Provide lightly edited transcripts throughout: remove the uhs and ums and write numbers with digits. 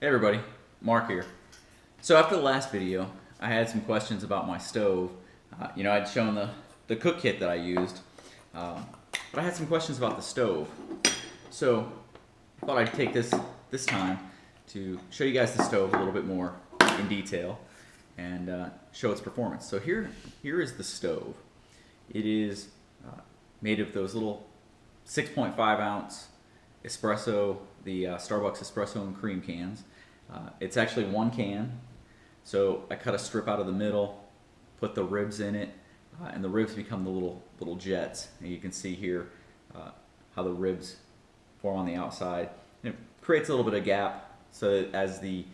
Hey everybody, Mark here. So after the last video, I had some questions about my stove. I'd shown the cook kit that I used, but I had some questions about the stove. So I thought I'd take this time to show you guys the stove a little bit more in detail and show its performance. So here is the stove. It is made of those little 6.5 ounce espresso, the Starbucks espresso and cream cans. It's actually one can, so I cut a strip out of the middle, put the ribs in it, and the ribs become the little jets. And you can see here how the ribs form on the outside. And it creates a little bit of gap so that as the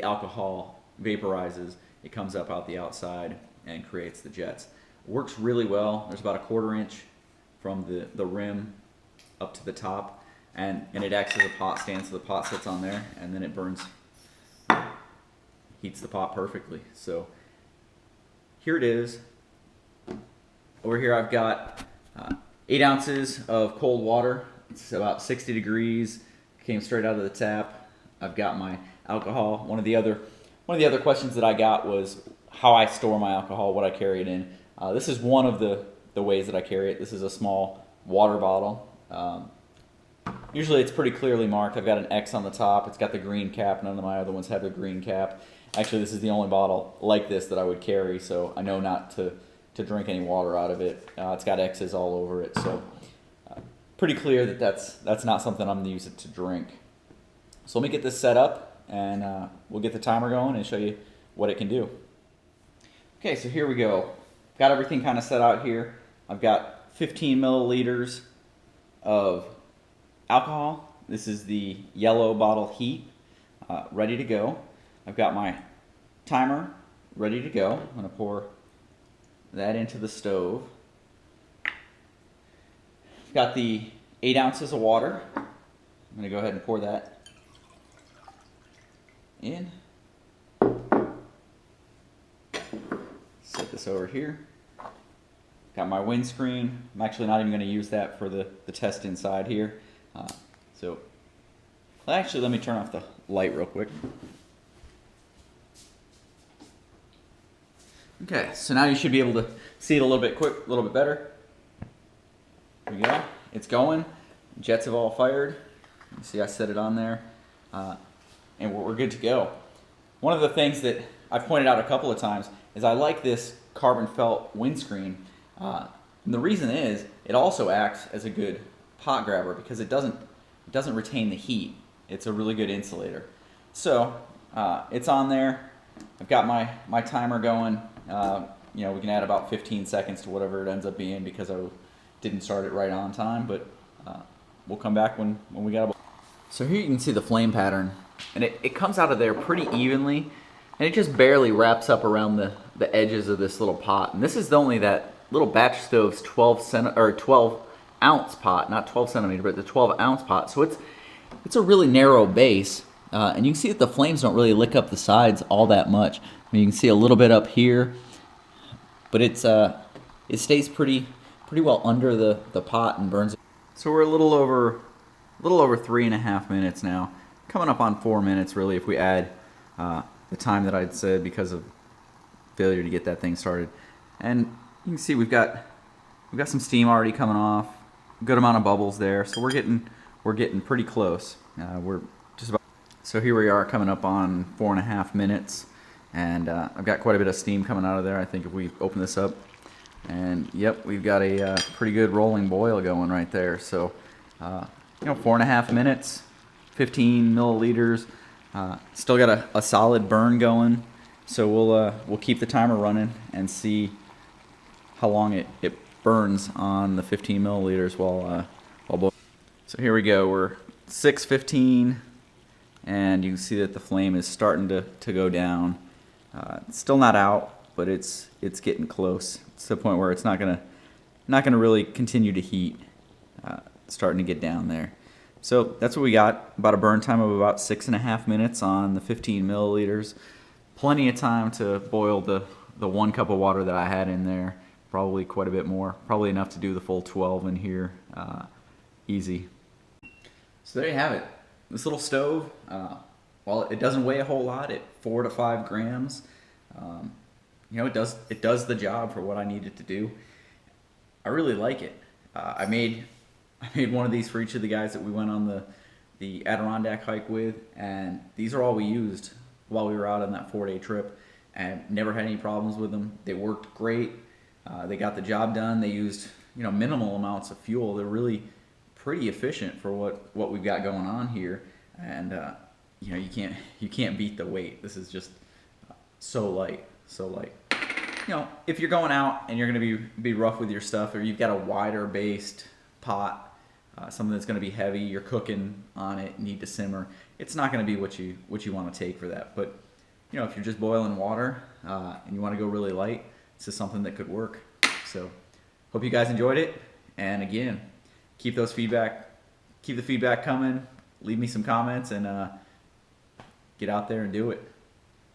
alcohol vaporizes, it comes up out the outside and creates the jets. It works really well. There's about a 1/4 inch from the rim up to the top, and it acts as a pot stand, so the pot sits on there and then it burns, heats the pot perfectly. So here it is. Over here I've got 8 ounces of cold water. It's about 60 degrees, came straight out of the tap. I've got my alcohol. One of the other questions that I got was how I store my alcohol, what I carry it in. This is one of the ways that I carry it. This is a small water bottle. Usually it's pretty clearly marked. I've got an X on the top. It's got the green cap. None of my other ones have the green cap. Actually, this is the only bottle like this that I would carry, so I know not to drink any water out of it. It's got X's all over it, so pretty clear that that's not something I'm going to use it to drink. So let me get this set up, and we'll get the timer going and show you what it can do. Okay, so here we go. Got everything kind of set out here. I've got 15 milliliters of alcohol. This is the yellow bottle heat, ready to go. I've got my timer ready to go. I'm going to pour that into the stove. I've got the 8 ounces of water. I'm going to go ahead and pour that in. Set this over here. Got my windscreen. I'm actually not even going to use that for the test inside here. Actually, let me turn off the light real quick. Okay, so now you should be able to see it a little bit better. There we go. It's going. Jets have all fired. You see I set it on there. And we're good to go. One of the things that I've pointed out a couple of times is I like this carbon felt windscreen. And the reason is it also acts as a good pot grabber because it doesn't retain the heat. It's a really good insulator. So it's on there. I've got my timer going. We can add about 15 seconds to whatever it ends up being because I didn't start it right on time, but we'll come back when we got a... So here you can see the flame pattern, and it comes out of there pretty evenly, and it just barely wraps up around the edges of this little pot. And this is only that little batch stove's 12 ounce pot, not 12 centimeter, but the 12 ounce pot. So it's a really narrow base, and you can see that the flames don't really lick up the sides all that much. I mean, you can see a little bit up here, but it stays pretty well under the pot and burns. So we're a little over 3.5 minutes now, coming up on 4 minutes really if we add the time that I'd said because of failure to get that thing started. And you can see we've got some steam already coming off, good amount of bubbles there, so we're getting pretty close. We're just about... So here we are coming up on 4.5 minutes, and I've got quite a bit of steam coming out of there. I think if we open this up, and yep, we've got a pretty good rolling boil going right there. So 4.5 minutes, 15 milliliters, still got a solid burn going. So we'll keep the timer running and see how long it burns on the 15 milliliters while boiling. So here we go. We're 6:15, and you can see that the flame is starting to go down. It's still not out, but it's getting close. It's to the point where it's not gonna really continue to heat. It's starting to get down there. So that's what we got. About a burn time of about 6.5 minutes on the 15 milliliters. Plenty of time to boil the 1 cup of water that I had in there. Probably quite a bit more. Probably enough to do the full 12 in here. Easy. So there you have it. this little stove, while it doesn't weigh a whole lot at 4 to 5 grams, you know, it does the job for what I need it to do. I really like it. I made one of these for each of the guys that we went on the Adirondack hike with, and these are all we used while we were out on that 4-day trip, and never had any problems with them. They worked great. They got the job done. They used, you know, minimal amounts of fuel. They're really pretty efficient for what we've got going on here, and you know, you can't beat the weight. This is just so light, so light. You know, if you're going out and you're going to be rough with your stuff, or you've got a wider based pot, something that's going to be heavy, you're cooking on it, need to simmer, it's not going to be what you want to take for that. But you know, if you're just boiling water and you want to go really light, this is something that could work. So hope you guys enjoyed it, and again, keep the feedback coming. Leave me some comments, and get out there and do it.